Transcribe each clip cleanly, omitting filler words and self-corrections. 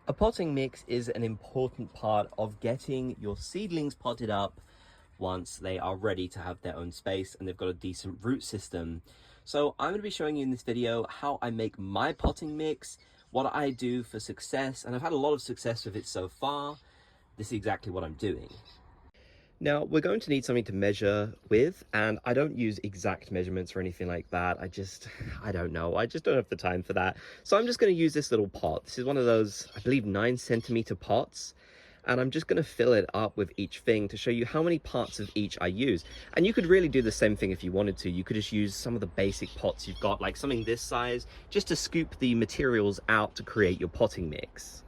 A potting mix is an important part of getting your seedlings potted up once they are ready to have their own space and they've got a decent root system. So I'm going to be showing you in this video how I make my potting mix, what I do for success, and I've had a lot of success with it so far. This is exactly what I'm doing. Now, we're going to need something to measure with, and I don't use exact measurements or anything like that. I don't know. I just don't have the time for that. So I'm just going to use this little pot. This is one of those, I believe, 9 centimeter pots. And I'm just going to fill it up with each thing to show you how many parts of each I use. And you could really do the same thing if you wanted to. You could just use some of the basic pots you've got, like something this size, just to scoop the materials out to create your potting mix.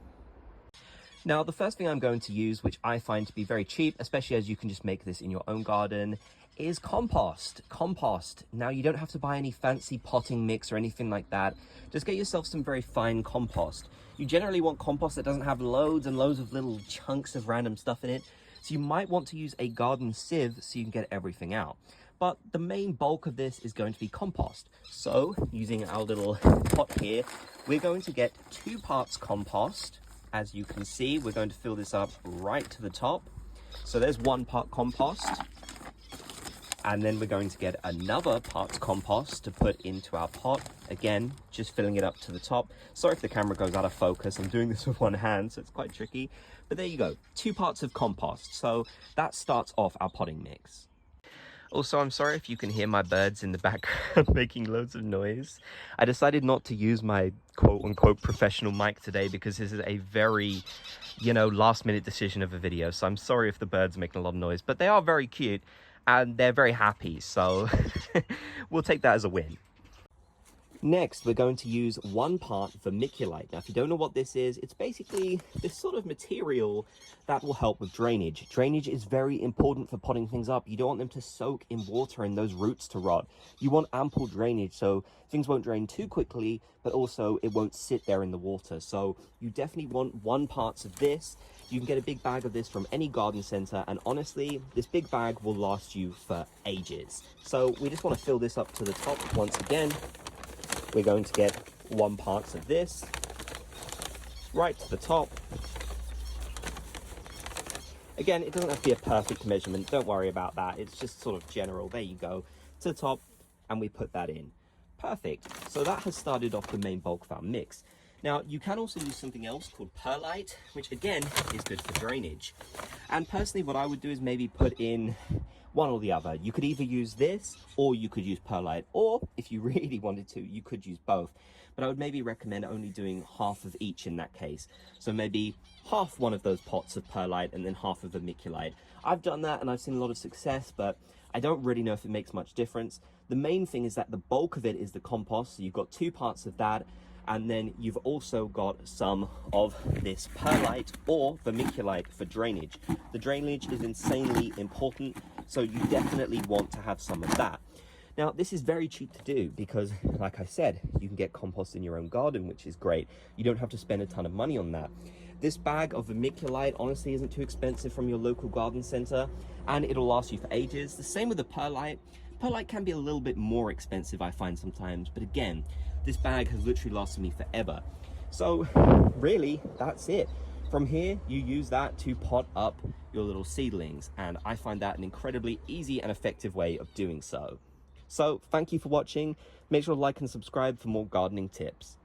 Now, the first thing I'm going to use, which I find to be very cheap, especially as you can just make this in your own garden, is compost. Compost. Now, you don't have to buy any fancy potting mix or anything like that. Just get yourself some very fine compost. You generally want compost that doesn't have loads and loads of little chunks of random stuff in it. So you might want to use a garden sieve so you can get everything out. But the main bulk of this is going to be compost. So using our little pot here, we're going to get 2 parts compost. As you can see, we're going to fill this up right to the top. So there's 1 part compost. And then we're going to get another part compost to put into our pot. Again, just filling it up to the top. Sorry if the camera goes out of focus. I'm doing this with one hand, so it's quite tricky. But there you go, 2 parts of compost. So that starts off our potting mix. Also, I'm sorry if you can hear my birds in the background making loads of noise. I decided not to use my quote-unquote professional mic today because this is a very, last-minute decision of a video. So I'm sorry if the birds are making a lot of noise, but they are very cute and they're very happy. So we'll take that as a win. Next, we're going to use 1 part vermiculite. Now, if you don't know what this is, it's basically this sort of material that will help with drainage. Drainage is very important for potting things up. You don't want them to soak in water and those roots to rot. You want ample drainage so things won't drain too quickly, but also it won't sit there in the water. So you definitely want 1 part of this. You can get a big bag of this from any garden center, and honestly, this big bag will last you for ages. So we just want to fill this up to the top once again. We're going to get 1 part of this right to the top. Again, it doesn't have to be a perfect measurement. Don't worry about that. It's just sort of general. There you go. To the top, and we put that in. Perfect. So that has started off the main bulk of our mix. Now, you can also use something else called perlite, which again is good for drainage. And personally, what I would do is maybe put in one or the other. You could either use this or you could use perlite, or if you really wanted to, you could use both. But I would maybe recommend only doing half of each in that case. So maybe half one of those pots of perlite and then half of vermiculite. I've done that and I've seen a lot of success, but I don't really know if it makes much difference. The main thing is that the bulk of it is the compost. So you've got 2 parts of that. And then you've also got some of this perlite or vermiculite for drainage. The drainage is insanely important, so you definitely want to have some of that. Now, this is very cheap to do because, like I said, you can get compost in your own garden, which is great. You don't have to spend a ton of money on that. This bag of vermiculite honestly isn't too expensive from your local garden center, and it'll last you for ages. The same with the perlite. Perlite can be a little bit more expensive, I find sometimes, but again, this bag has literally lasted me forever. So really, that's it. From here, you use that to pot up your little seedlings, and I find that an incredibly easy and effective way of doing so. So thank you for watching. Make sure to like and subscribe for more gardening tips.